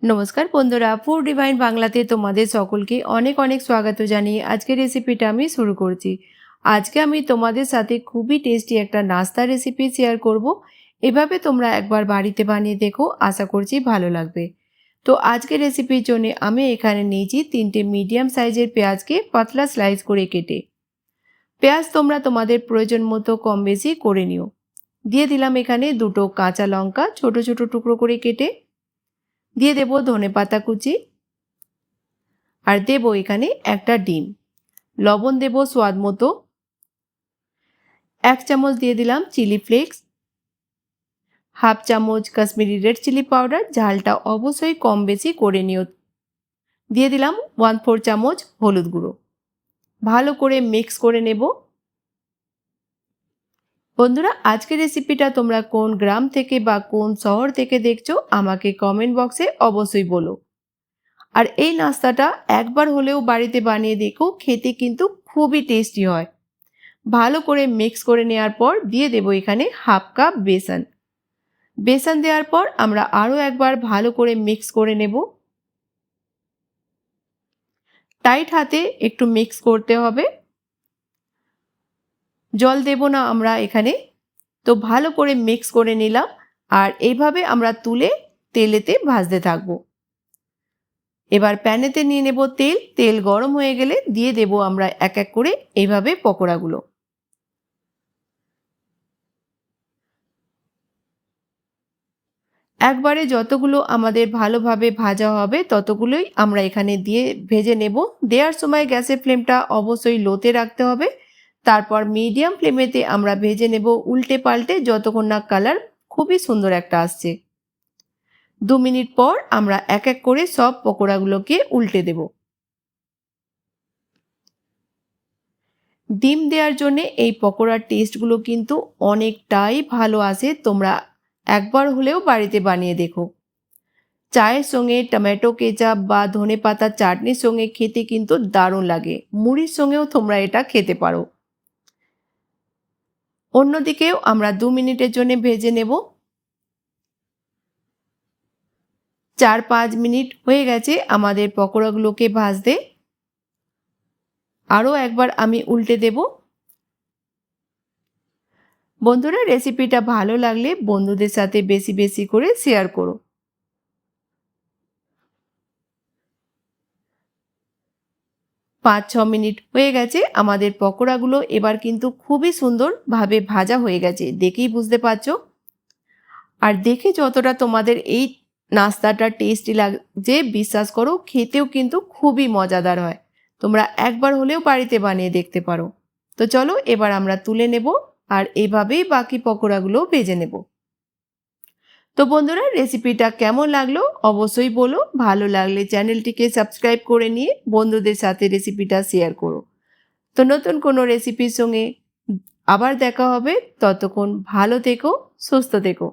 নমস্কার বন্ধুরা, food divine বাংলাতে তোমাদের সকলকে অনেক অনেক স্বাগত জানিয়ে আজকের রেসিপিটা আমি শুরু করছি। আজকে আমি তোমাদের সাথে খুবই টেস্টি একটা নাস্তা রেসিপি শেয়ার করব। এভাবে তোমরা একবার বাড়িতে বানিয়ে দেখো, আশা করছি ভালো লাগবে। তো আজকের রেসিপির জন্য আমি এখানে নিয়েছি 3টে মিডিয়াম সাইজের পেঁয়াজকে পাতলা স্লাইস করে কেটে। পেঁয়াজ তোমরা তোমাদের প্রয়োজন মতো কম বেশি করে নিও। দিয়ে দিলাম এখানে 2টো কাঁচা লঙ্কা ছোট ছোট টুকরো করে কেটে। দিয়ে দেব ধনেপাতা কুচি, আর দেব এখানে একটা ডিম। লবণ দেব স্বাদ মতো। 1 চামচ দিয়ে দিলাম চিলি ফ্লেক্স, হাফ চামচ কাশ্মীরি রেড চিলি পাউডার, ঝালটা অবশ্যই কম বেশি করে নিও। দিয়ে দিলাম 1/4 চামচ হলুদ গুঁড়ো। ভালো করে মিক্স করে নেব। বন্ধুরা, আজকের রেসিপিটা তোমরা কোন গ্রাম থেকে বা কোন শহর থেকে দেখছো আমাকে কমেন্ট বক্সে অবশ্যই বলো। আর এই নাস্তাটা একবার হলেও বাড়িতে বানিয়ে দেখো, খেতে কিন্তু খুবই টেস্টি হয়। ভালো করে মিক্স করে নেওয়ার পর দিয়ে দেব এখানে হাফ কাপ বেসন। বেসন দেওয়ার পর আমরা আরও একবার ভালো করে মিক্স করে নেব। টাইট হাতে একটু মিক্স করতে হবে, জল দেব না আমরা এখানে। তো ভালো করে মিক্স করে নিলাম, আর এইভাবে আমরা তুলে তেলেতে ভাজতে থাকবো। এবার প্যানেতে নিয়ে নেব তেল। তেল গরম হয়ে গেলে দিয়ে দেব আমরা এক এক করে এইভাবে পকোড়াগুলো। একবারে যতগুলো আমাদের ভালোভাবে ভাজা হবে ততগুলোই আমরা এখানে দিয়ে ভেজে নেব। দেওয়ার সময় গ্যাসের ফ্লেমটা অবশ্যই লোতে রাখতে হবে। তারপর মিডিয়াম ফ্লেমেতে আমরা ভেজে নেব উল্টে পাল্টে, যতক্ষণ না কালার খুবই সুন্দর একটা আসছে। 2 মিনিট পর আমরা এক এক করে সব পকোড়াগুলোকে উল্টে দেব। ডিম দেওয়ার জন্য এই পকোড়ার টেস্টগুলো কিন্তু অনেকটাই ভালো আসে। তোমরা একবার হলেও বাড়িতে বানিয়ে দেখো। চায়ের সঙ্গে টমেটো কেচাপ বা ধনেপাতার চাটনির সঙ্গে খেতে কিন্তু দারুণ লাগে। মুড়ির সঙ্গেও তোমরা এটা খেতে পারো। অন্যদিকেও আমরা 2 মিনিটের জন্য ভেজে নেব। 4-5 মিনিট হয়ে গেছে আমাদের পকোড়াগুলোকে ভাজতে। আরও একবার আমি উল্টে দেব। বন্ধুরা, রেসিপিটা ভালো লাগলে বন্ধুদের সাথে বেশি বেশি করে শেয়ার করো। 5-6 মিনিট হয়ে গেছে আমাদের পকোড়াগুলো। এবার কিন্তু খুবই সুন্দরভাবে ভাজা হয়ে গেছে, দেখেই বুঝতে পারছো। আর দেখে যতটা তোমাদের এই নাস্তাটা টেস্টি লাগছে, বিশ্বাস করো খেতেও কিন্তু খুবই মজাদার হয়। তোমরা একবার হলেও বাড়িতে বানিয়ে দেখতে পারো। তো চলো এবার আমরা তুলে নেব, আর এইভাবেই বাকি পকোড়াগুলো ভেজে নেব। তো বন্ধুরা, রেসিপিটা কেমন লাগলো অবশ্যই বলো। ভালো লাগলে চ্যানেলটিকে সাবস্ক্রাইব করে নিয়ে বন্ধুদের সাথে রেসিপিটা শেয়ার করো। তো নতুন কোনো রেসিপির সঙ্গে আবার দেখা হবে। ততক্ষণ ভালো থেকো, সুস্থ থেকো।